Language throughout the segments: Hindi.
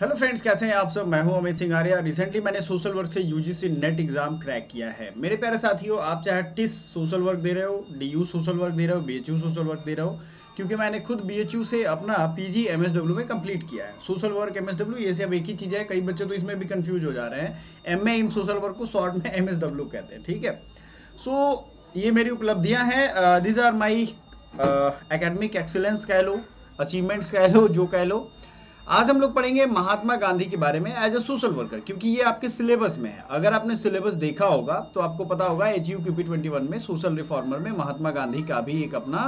हेलो फ्रेंड्स, कैसे हैं आप सब। मैं हूं अमित सिंह आर्या। रिसेंटली मैंने सोशल वर्क से यूजीसी नेट एग्जाम क्रैक किया है। मेरे प्यारे साथियों, आप चाहे टिस सोशल वर्क दे रहे हो, डीयू सोशल वर्क दे रहे हो, बीएचयू सोशल वर्क दे रहे हो, क्योंकि मैंने खुद बीएचयू से अपना पीजी एमएसडब्ल्यू में कंप्लीट किया है। सोशल वर्क एमएसडब्ल्यू ये सब एक ही चीज़ है। कई बच्चे तो इसमें भी कंफ्यूज हो जा रहे हैं। एमए इन सोशल वर्क को शॉर्ट में एमएसडब्ल्यू कहते हैं, ठीक है। सो ये मेरी उपलब्धियां हैं। This are my academic excellence कह लो, अचीवमेंट्स कह लो, जो कह लो। आज हम लोग पढ़ेंगे महात्मा गांधी के बारे में एज अ सोशल वर्कर, क्योंकि ये आपके सिलेबस में है। अगर आपने सिलेबस देखा होगा तो आपको पता होगा HUQP 21 में सोशल रिफॉर्मर में महात्मा गांधी का भी एक अपना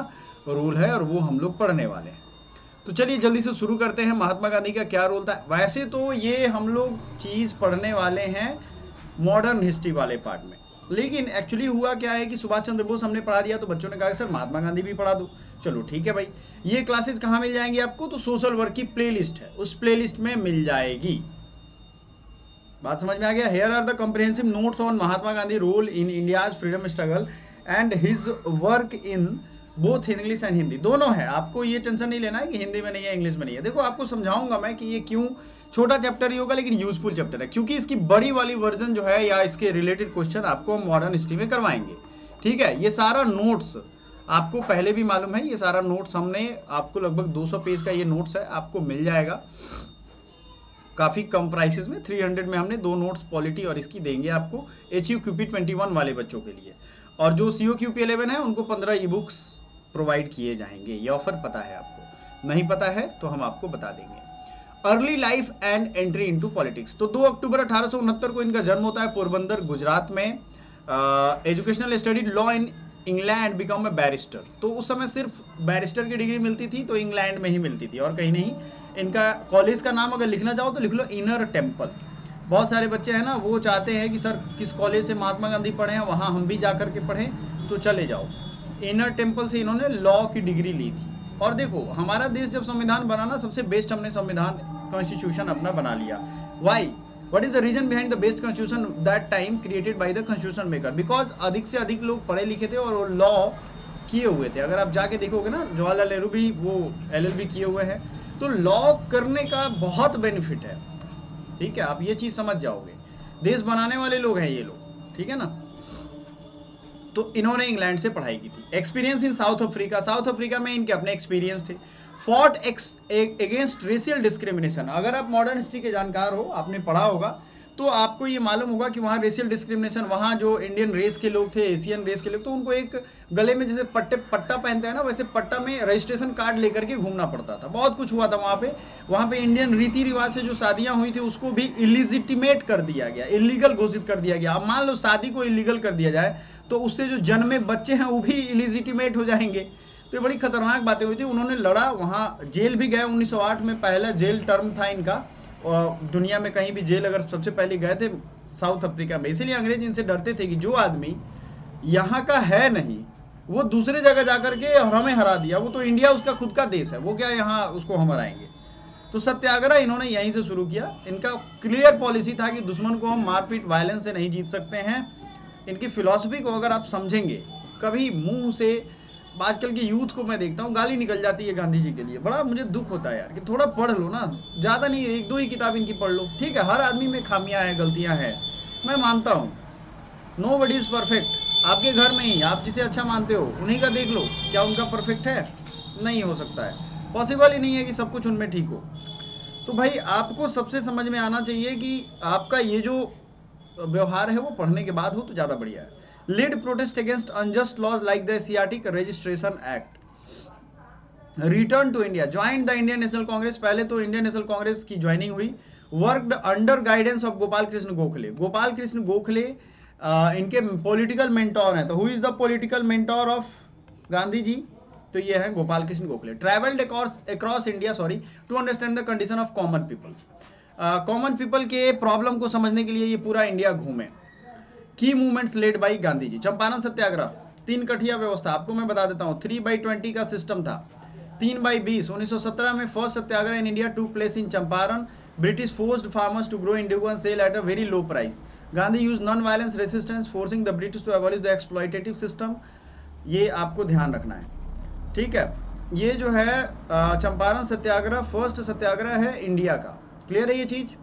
रोल है और वो हम लोग पढ़ने वाले हैं। तो चलिए जल्दी से शुरू करते हैं। महात्मा गांधी का क्या रोल था। वैसे तो ये हम लोग चीज़ पढ़ने वाले हैं मॉडर्न हिस्ट्री वाले पार्ट में, लेकिन एक्चुअली हुआ क्या है कि सुभाष चंद्र बोस हमने पढ़ा दिया तो बच्चों ने कहा सर महात्मा गांधी भी पढ़ा दो। चलो ठीक है भाई। ये क्लासेस कहाँ मिल जाएंगी आपको, तो सोशल वर्क की प्लेलिस्ट है, उस प्लेलिस्ट में मिल जाएगी। बात समझ में आ गया। Here are the comprehensive notes on Mahatma Gandhi role in India's freedom struggle and his work in both English and Hindi. दोनों है, आपको ये टेंशन नहीं लेना है कि हिंदी में नहीं है इंग्लिश में नहीं है। देखो आपको समझाऊंगा मैं कि ये क्यों छोटा चैप्टर ही होगा लेकिन यूजफुल चैप्टर है, क्योंकि इसकी बड़ी वाली वर्जन जो है या इसके रिलेटेड क्वेश्चन आपको मॉडर्न हिस्ट्री में करवाएंगे। ठीक है, ये सारा नोट्स आपको पहले भी मालूम है। ये सारा नोट्स हमने आपको लगभग 200 पेज का ये नोट्स है, आपको मिल जाएगा काफ़ी कम प्राइसेस में। 300 में हमने 2 नोट्स पॉलिटी और इसकी देंगे आपको HUQP 21 वाले बच्चों के लिए। और जो COQP 11 है उनको 15 ई बुक्स प्रोवाइड किए जाएंगे। ये ऑफर पता है आपको, नहीं पता है तो हम आपको बता देंगे। Early life and entry into politics. तो 2 अक्टूबर 1869 को इनका जन्म होता है पोरबंदर गुजरात में। Educational studied law in England, become a barrister. तो उस समय सिर्फ बैरिस्टर की डिग्री मिलती थी तो इंग्लैंड में ही मिलती थी और कहीं नहीं। इनका कॉलेज का नाम अगर लिखना चाहो तो लिख लो इनर टेम्पल। बहुत सारे बच्चे हैं ना, वो चाहते हैं कि सर किस कॉलेज से महात्मा गांधी पढ़े हैं, वहाँ हम भी जा करके पढ़ें, तो चले जाओ। इनर टेम्पल से इन्होंने लॉ की डिग्री ली थी। और देखो हमारा देश जब संविधान बना ना, सबसे बेस्ट हमने संविधान कॉन्स्टिट्यूशन अपना बना लिया। Why, what is the reason behind the best constitution that time created by the constitution maker? Because अधिक से अधिक लोग पढ़े लिखे थे और लॉ किए हुए थे। अगर आप जाके देखोगे ना, जवाहरलाल नेहरू भी वो LLB किए हुए हैं। तो लॉ करने का बहुत बेनिफिट है, ठीक है। आप ये चीज समझ जाओगे। देश बनाने वाले लोग हैं ये लोग, ठीक है ना। तो इन्होंने इंग्लैंड से पढ़ाई की थी। Experience in south Africa. South Africa में इनके अपने एक्सपीरियंस थे। Fought against racial discrimination. अगर आप मॉडर्न हिस्ट्री के जानकार हो, आपने पढ़ा होगा, तो आपको ये मालूम होगा कि वहाँ रेशियल डिस्क्रिमिनेशन, वहाँ जो इंडियन रेस के लोग थे, एशियन रेस के लोग, तो उनको एक गले में जैसे पट्टा पहनते हैं ना, वैसे पट्टा में रजिस्ट्रेशन कार्ड लेकर के घूमना पड़ता था। बहुत कुछ हुआ था वहाँ पे इंडियन रीति रिवाज से जो शादियाँ हुई थी उसको भी इलिजिटिमेट कर दिया गया, इलीगल घोषित कर दिया गया। अब मान लो शादी को इलीगल कर दिया जाए तो उससे जो जन्मे बच्चे हैं वो भी इलिजिटिमेट हो जाएंगे। तो ये बड़ी खतरनाक बातें हुई थी। उन्होंने लड़ा, वहाँ जेल भी गए। 1908 में पहला जेल टर्म था इनका। और दुनिया में कहीं भी जेल अगर सबसे पहले गए थे साउथ अफ्रीका में। इसीलिए अंग्रेज इनसे डरते थे कि जो आदमी यहाँ का है नहीं, वो दूसरे जगह जाकर के हमें हरा दिया। वो तो इंडिया उसका खुद का देश है, वो क्या यहाँ उसको हम हराएंगे। तो सत्याग्रह इन्होंने यहीं से शुरू किया। इनका क्लियर पॉलिसी था कि दुश्मन को हम मारपीट वायलेंस से नहीं जीत सकते हैं। इनकी फिलॉसफी को अगर आप समझेंगे, कभी मुंह से, आजकल के यूथ को मैं देखता हूँ गाली निकल जाती है गांधी जी के लिए। बड़ा मुझे दुख होता है यार कि थोड़ा पढ़ लो ना, ज़्यादा नहीं, 1-2 ही किताब इनकी पढ़ लो। ठीक है, हर आदमी में खामियां हैं, गलतियां हैं, मैं मानता हूँ। Nobody is perfect. आपके घर में ही आप जिसे अच्छा मानते हो उन्हीं का देख लो, क्या उनका परफेक्ट है? नहीं हो सकता है, पॉसिबल ही नहीं है कि सब कुछ उनमें ठीक हो। तो भाई आपको सबसे समझ में आना चाहिए कि आपका ये जो व्यवहार है वो पढ़ने के बाद हो तो ज़्यादा बढ़िया है। Lead protest against unjust laws like the Asiatic registration act. Return to India, join the Indian National Congress. पहले तो इंडियन नेशनल कांग्रेस की ज्वाइनिंग हुई। Worked under guidance of Gopal Krishna Gokhale. Gopal Krishna Gokhale इनके पॉलिटिकल मेंटोर हैं। तो who is the political mentor of Gandhi ji? तो ये है Gopal Krishna Gokhale. Travelled across India to understand the condition of common people. Common people के प्रॉब्लम को समझने के लिए ये पूरा इंडिया घूमे। की movements led by Gandhi ji. Champaran सत्याग्रह, 3 कठिया व्यवस्था, आपको मैं बता देता हूँ। 3/20 का सिस्टम था। 3/20 1917 में first satyagraha in India to place in Champaran. British forced farmers to grow indigo and sell at a very low price. Gandhi use non violence resistance forcing the British to abolish the exploitative system. ये आपको ध्यान रखना है, ठीक है। ये जो है चंपारण सत्याग्रह फर्स्ट सत्याग्रह है इंडिया का। क्लियर है ये चीज?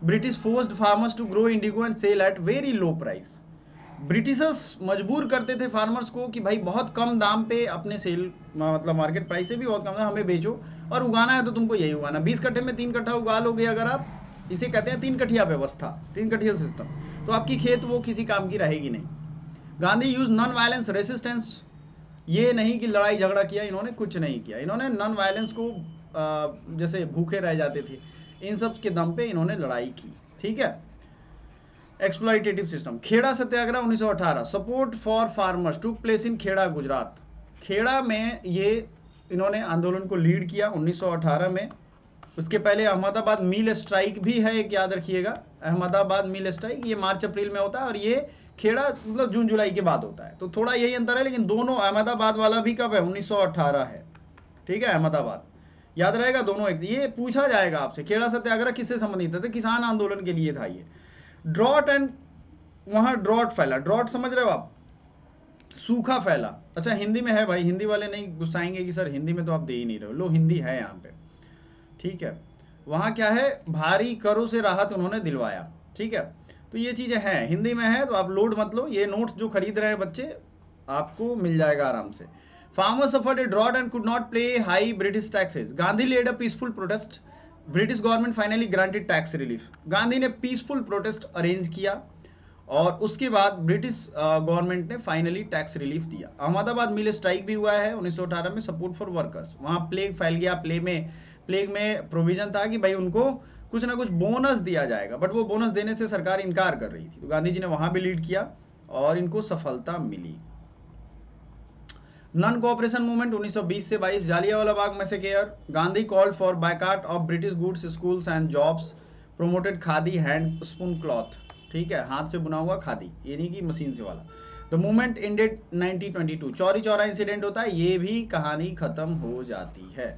British forced farmers to grow indigo and sell at very low price. Britishers मजबूर करते थे फार्मर्स को कि भाई बहुत कम दाम पे अपने सेल, मतलब मार्केट प्राइस से भी बहुत कम है, हमें बेचो, और उगाना है तो तुमको यही उगाना। 20 कट्ठे में 3 कट्ठा उगा लोगे अगर आप, इसे कहते हैं 3 कठिया व्यवस्था, 3 कठिया सिस्टम, तो आपकी खेत वो किसी काम की रहेगी नहीं। Gandhi use non violence resistance, ये नहीं कि लड़ाई झगड़ा किया, इन्होंने कुछ नहीं किया, इन्होंने नॉन वायलेंस को जैसे भूखे रह जाते थे इन सब के दम पे इन्होंने लड़ाई की, ठीक है। Exploitative system, Kheda Satyagraha 1918, support for farmers took place in Kheda Gujarat. Kheda में ये इन्होंने आंदोलन को लीड किया 1918 में। उसके पहले अहमदाबाद मिल स्ट्राइक भी है, एक याद रखिएगा, अहमदाबाद मिल स्ट्राइक ये मार्च अप्रैल में होता है, और ये खेड़ा मतलब जून जुलाई के बाद होता है, तो थोड़ा यही अंतर है, लेकिन दोनों, अहमदाबाद वाला भी कब है, 1918 है, ठीक है, अहमदाबाद याद रहेगा दोनों एक। ये पूछा जाएगा आपसे, खेड़ा सत्याग्रह किससे संबंधित था, किसान आंदोलन के लिए था ये। ड्रॉट एंड, वहां ड्रॉट फैला, ड्रॉट समझ रहे हो आप, सूखा फैला। अच्छा हिंदी में है भाई, हिंदी वाले नहीं गुस्साएंगे कि सर हिंदी में तो आप दे ही नहीं रहे हो, लो हिंदी है यहाँ पे, ठीक है। वहां क्या है, भारी करों से राहत उन्होंने दिलवाया, ठीक है। तो ये चीजें हैं, हिंदी में है, तो आप लोड मत लो, ये नोट्स जो खरीद रहे हैं बच्चे आपको मिल जाएगा आराम से। Farmers suffered a drought and could not pay high British taxes, Gandhi led a peaceful protest, British government finally granted tax relief. Gandhi ने पीसफुल प्रोटेस्ट अरेंज किया और उसके बाद ब्रिटिश गवर्नमेंट ने फाइनली टैक्स रिलीफ दिया। अहमदाबाद मिल स्ट्राइक भी हुआ है 1918 में, सपोर्ट फॉर वर्कर्स। वहां प्लेग फैल गया, प्लेग में प्रोविजन था कि भाई उनको कुछ ना कुछ बोनस दिया जाएगा, बट वो बोनस देने से सरकार इनकार कर रही थी, तो गांधी जी ने वहां भी लीड किया और इनको सफलता मिली। नॉन कोऑपरेशन मूवमेंट 1920 से 22, Jallianwala Bagh massacre, Gandhi called for boycott of British goods, schools and jobs, promoted khadi, hand spun cloth, ठीक है, हाथ से बुना हुआ खादी, ये नहीं कि मशीन से वाला। The movement ended 1922, Chauri Chaura incident होता है, ये भी कहानी खत्म हो जाती है।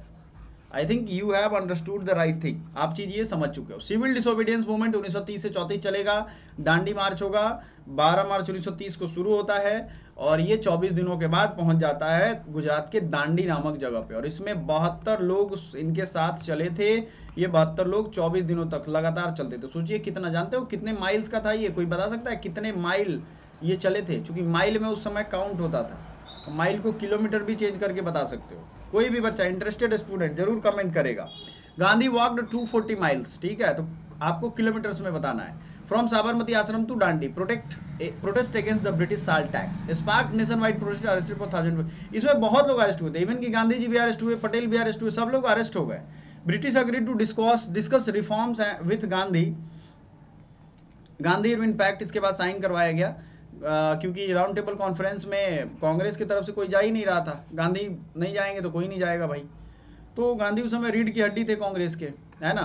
I think you have understood the right thing, आप चीज ये समझ चुके हो। सिविल डिसोबीडियंस मूवमेंट 1930 से 34 चलेगा, दांडी मार्च होगा, 12 मार्च 1930 को शुरू होता है और ये 24 दिनों के बाद पहुंच जाता है गुजरात के दांडी नामक जगह पे, और इसमें 72 लोग इनके साथ चले थे। ये 72 लोग 24 दिनों तक लगातार चलते थे। सोचिए कितना, जानते हो कितने माइल्स का था ये, कोई बता सकता है कितने माइल ये चले थे? क्योंकि माइल में उस समय काउंट होता था, तो माइल को किलोमीटर भी चेंज करके बता सकते हो। कोई भी बच्चा इंटरेस्टेड स्टूडेंट जरूर कमेंट करेगा। गांधी वॉकड 240 माइल्स, ठीक है, तो आपको किलोमीटर्स में बताना है। From Sabarmati Ashram to Dandi, protest against the British salt tax, spark nationwide protest, arrested for 1000। इसमें बहुत लोग अरेस्ट हुए थे, इवन कि गांधी जी भी अरेस्ट हुए, पटेल भी अरेस्ट हुए, सब लोग अरेस्ट हो गए। British agreed to discuss reforms with Gandhi, Gandhi Irwin pact इसके बाद साइन करवाया गया, क्योंकि राउंड टेबल कॉन्फ्रेंस में कांग्रेस की तरफ से कोई जा ही नहीं रहा था, गांधी नहीं जाएंगे तो कोई नहीं जाएगा भाई, तो गांधी उस समय रीढ़ की हड्डी थे कांग्रेस के, है ना।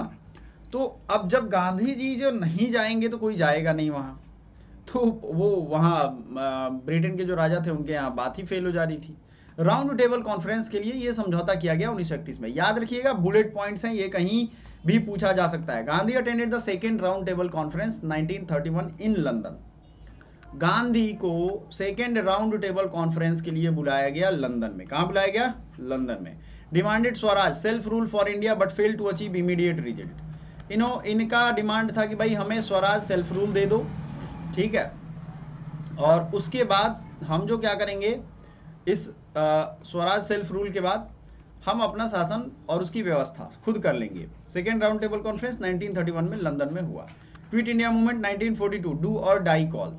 तो अब जब गांधी जी जो नहीं जाएंगे तो कोई जाएगा नहीं वहां, तो वो वहां ब्रिटेन के जो राजा थे उनके यहाँ बात ही फेल हो जा रही थी। राउंड टेबल कॉन्फ्रेंस के लिए ये समझौता किया गया 1931 में, याद रखिएगा, बुलेट पॉइंट्स हैं, ये कहीं भी पूछा जा सकता है। Gandhi attended the second round table conference 1931 in London, Gandhi को सेकेंड राउंड टेबल कॉन्फ्रेंस के लिए बुलाया गया लंदन में। कहां बुलाया गया? लंदन में। Demanded swaraj, self rule for India but fail to achieve immediate result. इनका डिमांड था कि भाई हमें स्वराज सेल्फ रूल दे दो, ठीक है, और उसके बाद हम जो क्या करेंगे, इस स्वराज सेल्फ रूल के बाद हम अपना शासन और उसकी व्यवस्था खुद कर लेंगे। सेकेंड राउंड टेबल कॉन्फ्रेंस 1931 में लंदन में हुआ। Quit India movement 1942, do or die call,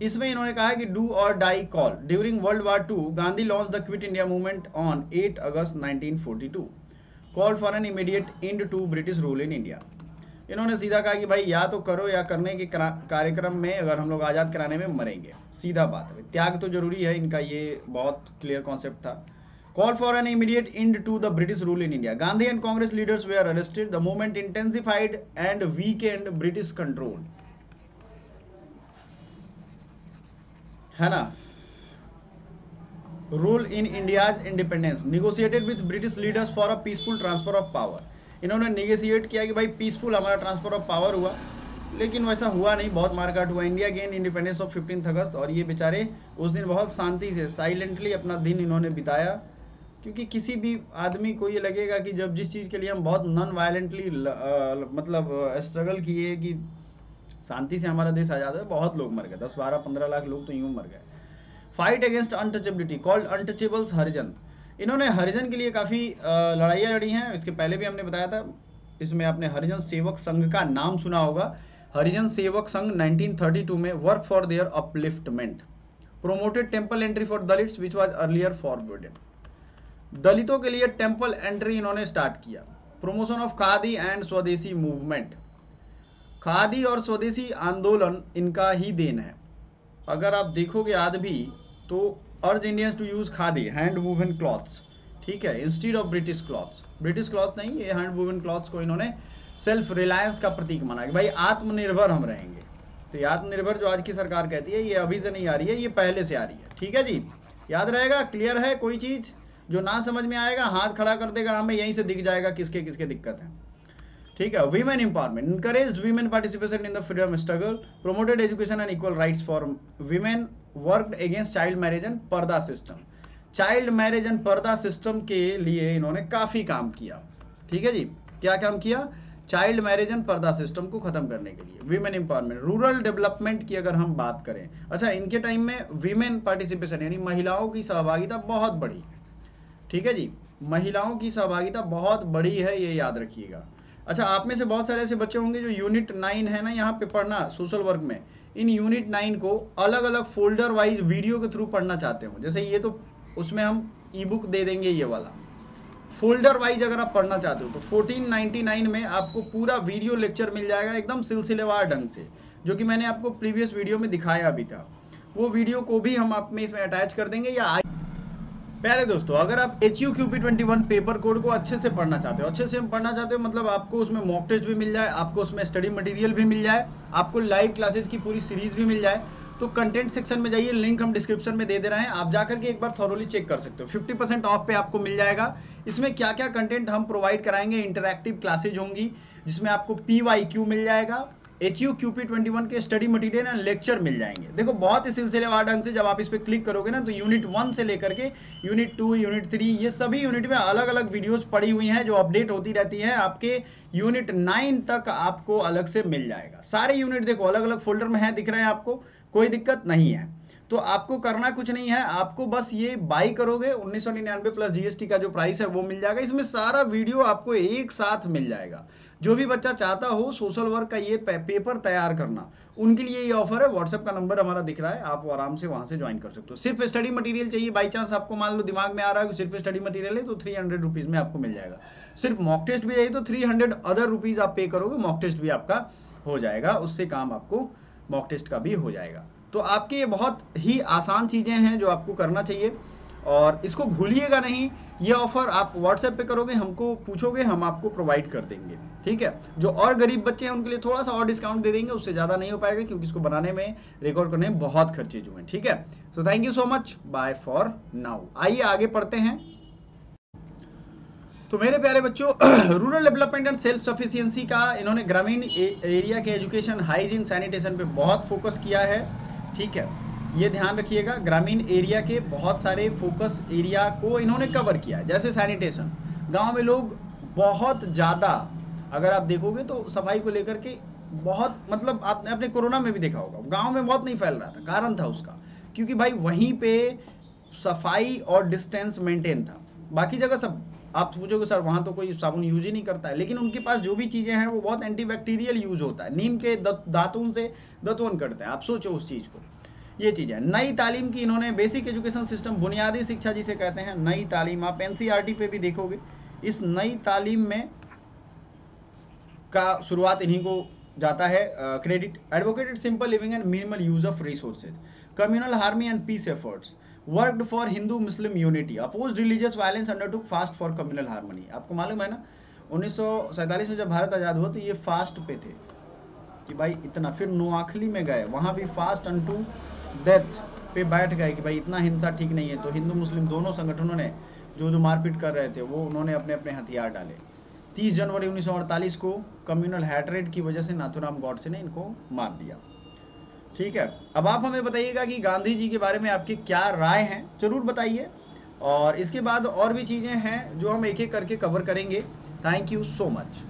इसमें इन्होंने कहा कि do or die call. During world war II, Gandhi launch the quit India movement on 8 August 1942, call for an immediate end to British rule in India. इन्होंने सीधा कहा कि भाई या तो करो या करने के कार्यक्रम में अगर हम लोग आज़ाद कराने में मरेंगे, सीधा बात है, त्याग तो जरूरी है इनका, ये बहुत क्लियर कॉन्सेप्ट था। Call for an immediate end to the British rule in India, Gandhi and Congress leaders were arrested, the movement intensified and weakened British control, है ना। Rule in India's independence, negotiated with British leaders for a peaceful transfer of power. इन्होंने निगोशिएट किया कि भाई पीसफुल हमारा ट्रांसफर ऑफ पावर हुआ, लेकिन वैसा हुआ नहीं, बहुत मारकाट हुआ। इंडिया गेन इंडिपेंडेंस ऑफ 15 अगस्त, और ये बेचारे उस दिन बहुत शांति से साइलेंटली अपना दिन इन्होंने बिताया, क्योंकि किसी भी आदमी को ये लगेगा कि जब जिस चीज़ के लिए हम बहुत नॉन वायलेंटली मतलब स्ट्रगल किए कि शांति से हमारा देश आज़ाद है, बहुत लोग मर गए, 10-12-15 लाख लोग तो यूं मर गए। Fight against untouchability called untouchables Harijan. इन्होंने हरिजन के लिए काफ़ी लड़ाइयाँ लड़ी हैं, इसके पहले भी हमने बताया था। इसमें आपने हरिजन सेवक संघ का नाम सुना होगा। हरिजन सेवक संघ 1932 में work for their upliftment, promoted temple entry for Dalits which was earlier forbidden. दलितों के लिए टेम्पल एंट्री इन्होंने स्टार्ट किया। प्रमोशन ऑफ खादी एंड स्वदेशी मूवमेंट, खादी और स्वदेशी आंदोलन इनका ही देन है। अगर आप देखोगे आज भी तो urge Indians to use khadi hand woven clothes, ठीक है, instead of British clothes. British cloth नहीं, ये हैंड वूवन क्लॉथ्स को इन्होंने सेल्फ रिलायंस का प्रतीक माना कि भाई आत्मनिर्भर हम रहेंगे। तो ये आत्मनिर्भर जो आज की सरकार कहती है, ये अभी से नहीं आ रही है, ये पहले से आ रही है। ठीक है जी, याद रहेगा, क्लियर है। कोई चीज जो ना समझ में आएगा हाथ खड़ा कर देगा, हमें यहीं से दिख जाएगा किसके किसके दिक्कत है। ठीक है। Women empowerment, encouraged women participation in the freedom struggle, promoted education and equal rights for women, worked against child marriage and पर्दा सिस्टम। चाइल्ड मैरिज एंड पर्दा सिस्टम के लिए इन्होंने काफी काम किया। ठीक है जी, क्या काम किया? चाइल्ड मैरिज एंड पर्दा सिस्टम को खत्म करने के लिए। वीमेन एम्पावरमेंट, रूरल डेवलपमेंट की अगर हम बात करें, अच्छा इनके टाइम में वीमेन पार्टिसिपेशन यानी महिलाओं की सहभागिता बहुत बढ़ी। ठीक है जी, महिलाओं की सहभागिता बहुत बड़ी है, ये याद रखिएगा। अच्छा, आप में से बहुत सारे ऐसे बच्चे होंगे जो यूनिट 9 है ना यहाँ पे पढ़ना सोशल वर्क में, इन यूनिट 9 को अलग अलग फोल्डर वाइज वीडियो के थ्रू पढ़ना चाहते हो। जैसे ये तो उसमें हम ई बुक दे देंगे, ये वाला फोल्डर वाइज अगर आप पढ़ना चाहते हो तो 1499 में आपको पूरा वीडियो लेक्चर मिल जाएगा एकदम सिलसिलेवार ढंग से, जो कि मैंने आपको प्रीवियस वीडियो में दिखाया भी था। वो वीडियो को भी हम आप में इसमें अटैच कर देंगे। या प्यारे दोस्तों, अगर आप HUQP21 पेपर कोड को अच्छे से पढ़ना चाहते हो, अच्छे से पढ़ना चाहते हो मतलब आपको उसमें मॉक टेस्ट भी मिल जाए, आपको उसमें स्टडी मटेरियल भी मिल जाए, आपको लाइव क्लासेज की पूरी सीरीज भी मिल जाए, तो कंटेंट सेक्शन में जाइए, लिंक हम डिस्क्रिप्शन में दे रहे हैं, आप जाकर के एक बार थॉरोली चेक कर सकते हो। 50% ऑफ पे आपको मिल जाएगा। इसमें क्या क्या कंटेंट हम प्रोवाइड कराएंगे, इंटरैक्टिव क्लासेज होंगी जिसमें आपको PYQ मिल जाएगा, HUQP21 के स्टडी मटेरियल एंड लेक्चर मिल जाएंगे। देखो बहुत ही सिलसिलेवार ढंग से जब आप इस पर क्लिक करोगे ना, तो यूनिट 1 से लेकर के यूनिट 2, यूनिट 3, ये सभी यूनिट में अलग अलग वीडियोस पड़ी हुई हैं जो अपडेट होती रहती है। आपके यूनिट 9 तक आपको अलग से मिल जाएगा। सारे यूनिट देखो अलग अलग फोल्डर में है, दिख रहे हैं आपको, कोई दिक्कत नहीं है। तो आपको करना कुछ नहीं है, आपको बस ये बाई करोगे, 1999 प्लस GST का जो प्राइस है वो मिल जाएगा। इसमें सारा वीडियो आपको एक साथ मिल जाएगा। जो भी बच्चा चाहता हो सोशल वर्क का ये पेपर तैयार करना, उनके लिए ये ऑफर है। व्हाट्सएप का नंबर हमारा दिख रहा है, आप आराम से वहां से ज्वाइन कर सकते हो। सिर्फ स्टडी मटेरियल चाहिए, बाई चांस आपको मान लो दिमाग में आ रहा है कि सिर्फ स्टडी मटेरियल है, तो 300 रुपीज में आपको मिल जाएगा। सिर्फ मॉक टेस्ट भी चाहिए तो 300 अदर रुपीज आप पे करोगे, मॉक टेस्ट भी आपका हो जाएगा, उससे काम आपको मॉक टेस्ट का भी हो जाएगा। तो आपके ये बहुत ही आसान चीजें हैं जो आपको करना चाहिए, और इसको भूलिएगा नहीं। ये ऑफर आप व्हाट्सएप पे करोगे, हमको पूछोगे, हम आपको प्रोवाइड कर देंगे। ठीक है, जो और गरीब बच्चे हैं उनके लिए थोड़ा सा और डिस्काउंट दे देंगे, उससे ज़्यादा नहीं हो पाएगा क्योंकि इसको बनाने में, रिकॉर्ड करने में बहुत खर्चे जो हैं। ठीक है, so thank you so much, bye for now. आइए आगे पढ़ते हैं। तो मेरे प्यारे बच्चों, rural development and self sufficiency का इन्होंने ग्रामीण एरिया के एजुकेशन, हाइजीन, सैनिटेशन पे बहुत फोकस किया है। ठीक है, ये ध्यान रखिएगा, ग्रामीण एरिया के बहुत सारे फोकस एरिया को इन्होंने कवर किया है। जैसे सैनिटेशन, गांव में लोग बहुत ज़्यादा, अगर आप देखोगे तो सफाई को लेकर के बहुत, मतलब आपने अपने कोरोना में भी देखा होगा, गांव में बहुत नहीं फैल रहा था। कारण था उसका, क्योंकि भाई वहीं पे सफाई और डिस्टेंस मेंटेन था। बाकी जगह सब आप पूछोगे सर वहाँ तो कोई साबुन यूज ही नहीं करता है, लेकिन उनके पास जो भी चीज़ें हैं वो बहुत एंटीबैक्टीरियल यूज होता है, नीम के दातून से दातुन करते हैं। आप सोचो उस चीज़ को, ये चीज़ है। नई तालीम की इन्होंने, बेसिक एजुकेशन सिस्टम, बुनियादी शिक्षा जिसे कहते हैं, नई तालीम, आप NCERT पे भी देखोगे, इस नई तालीम में का शुरुआत इन्हीं को जाता है credit. Advocated simple living and minimal use of resources, communal harmony and peace efforts, worked for Hindu Muslim unity, opposed religious violence, undertook fast for communal harmony. आपको मालूम है ना, 1947 में जब भारत आज़ाद हुआ तो ये फास्ट पे थे कि भाई इतना, फिर नोआखली में गए, वहाँ भी फास्ट अनटू डेथ पे बैठ गए कि भाई इतना हिंसा ठीक नहीं है। तो हिंदू मुस्लिम दोनों संगठनों ने जो मारपीट कर रहे थे वो उन्होंने अपने अपने हथियार डाले। 30 जनवरी 1948 को कम्युनल हैट्रेड की वजह से नाथूराम गॉडसे ने इनको मार दिया। ठीक है, अब आप हमें बताइएगा कि गांधी जी के बारे में आपकी क्या राय है, जरूर बताइए। और इसके बाद और भी चीज़ें हैं जो हम एक एक करके कवर करेंगे। Thank you so much.